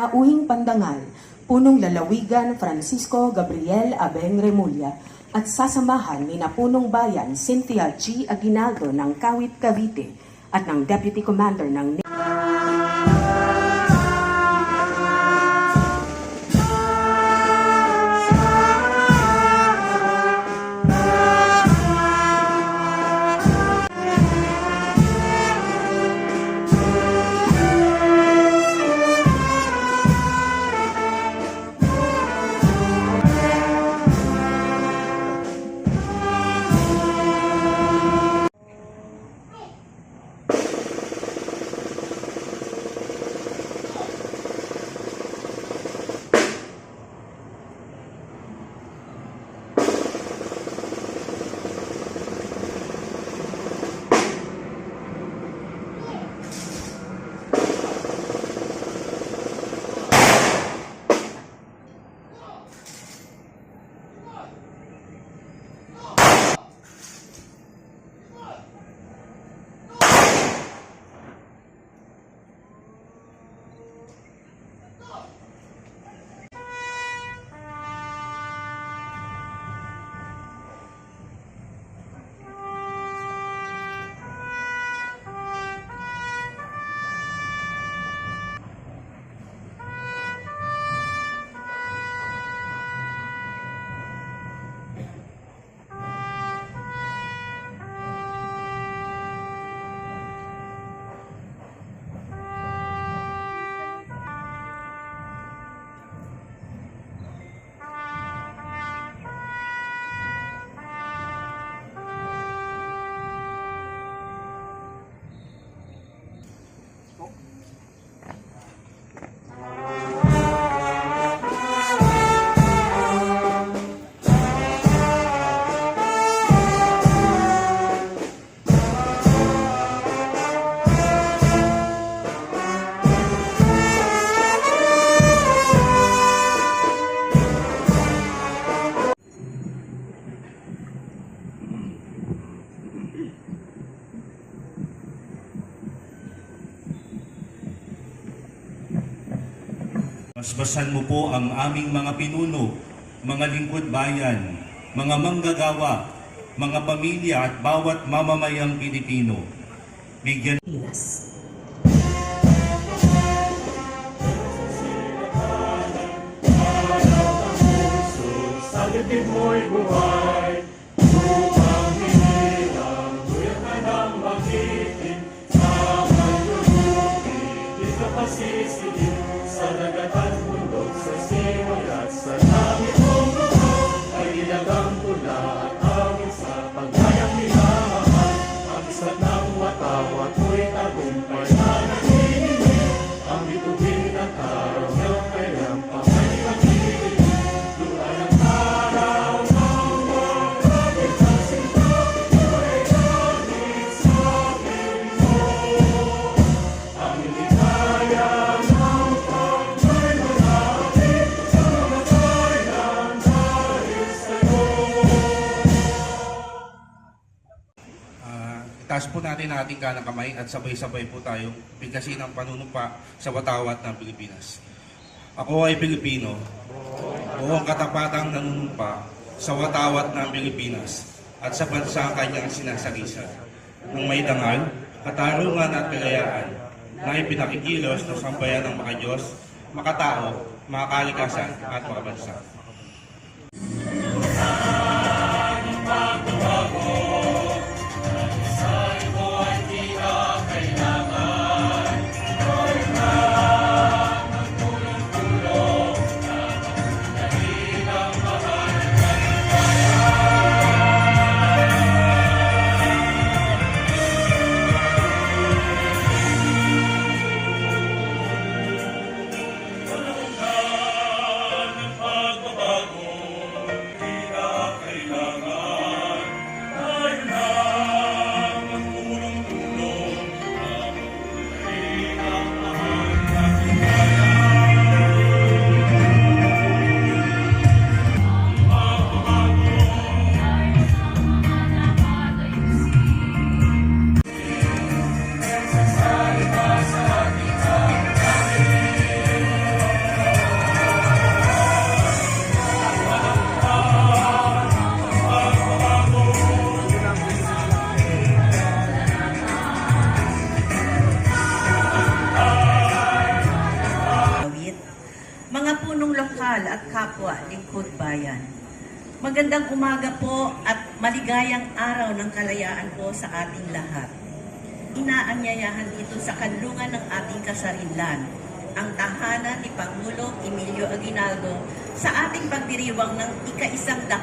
Panauhing Pandangal, Punong Lalawigan Francisco Gabriel Abeng Remulla at sasamahan ni na Punong Bayan Cynthia G. Aguinaldo ng Kawit, Cavite at ng Deputy Commander ng Basbasan mo po ang aming mga pinuno, mga lingkod bayan, mga manggagawa, mga pamilya at bawat mamamayang Pilipino. Bigyan sa dibdib mo'y buhay, upang hinilang, kuya ka nang magitin, sa malulupi, di ka pasisigil, sa dagat at bundok, sa siway at sa langit mong lupa, ay ilagang tula at awit sa paglayang minamahal, ang isa't ng watawat mo'y tagumpay na naniningil, ang bituin at araw ng kayang pangay pag-ibig, luan ang araw ng marami sa sinta, ay langit sa akin mo, ang ligaya ng pagkay malapit, sa mga bayan dahil sa'yo. Itaas po natin ang ating kanang kamay at sabay-sabay po tayong bigkasin ang panunumpa sa watawat ng Pilipinas. Ako ay Pilipino, buong katapatang nanunumpa sa watawat ng Pilipinas at sa bansa kanyang sinasalisan, ng may dangal, katarungan at kalayaan na ipinakikilos ng sambayan ng makadiyos, makatao, makakalikasan at makabansa. Magandang umaga po at maligayang araw ng kalayaan po sa ating lahat. Inaanyayahan dito sa kanlungan ng ating kasarinlan, ang tahanan ni Pangulo Emilio Aguinaldo sa ating pagdiriwang ng ika-128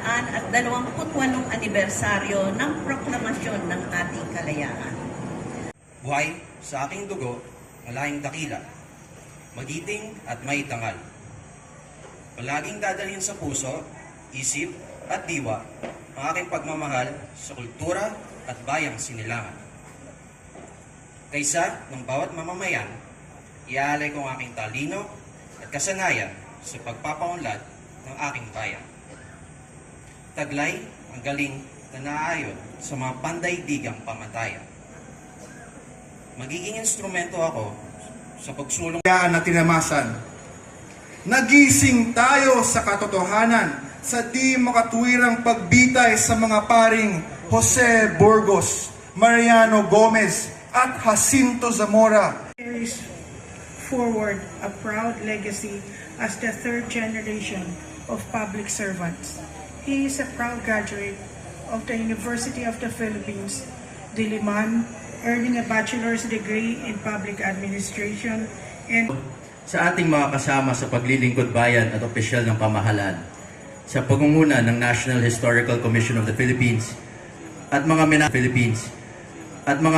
anibersaryo ng proklamasyon ng ating kalayaan. Buhay sa aking dugo, malahing dakila, magiting at may tangal. Palaging dadalhin sa puso, isip at diwa ang aking pagmamahal sa kultura at bayang sinilangan. Kaysa ng bawat mamamayan, iaalay ko ang aking talino at kasanayan sa pagpapaunlad ng aking bayan. Taglay ang galing na naayon sa mga pandaigdigang pamatayan. Magiging instrumento ako sa pagsulong na tinamasan. Nagising tayo sa katotohanan sa di makatuwirang pagbitay sa mga paring Jose Burgos, Mariano Gomez at Jacinto Zamora. Carries forward a proud legacy as the third generation of public servants. He is a proud graduate of the University of the Philippines, Diliman, earning a bachelor's degree in public administration and sa ating mga kasama sa paglilingkod bayan at opisyal ng pamahalaan, sa pagunguna ng National Historical Commission of the Philippines at mga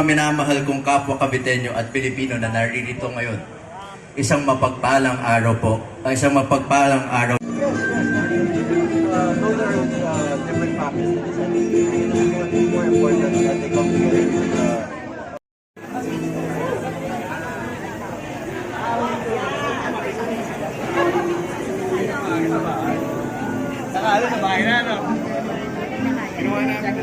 minamahal kong kapwa Caviteño at Pilipino na naririto ngayon. Isang mapagpalang araw po, isang mapagpalang araw. Sakalo sa bahay na, no? Ginawa namin.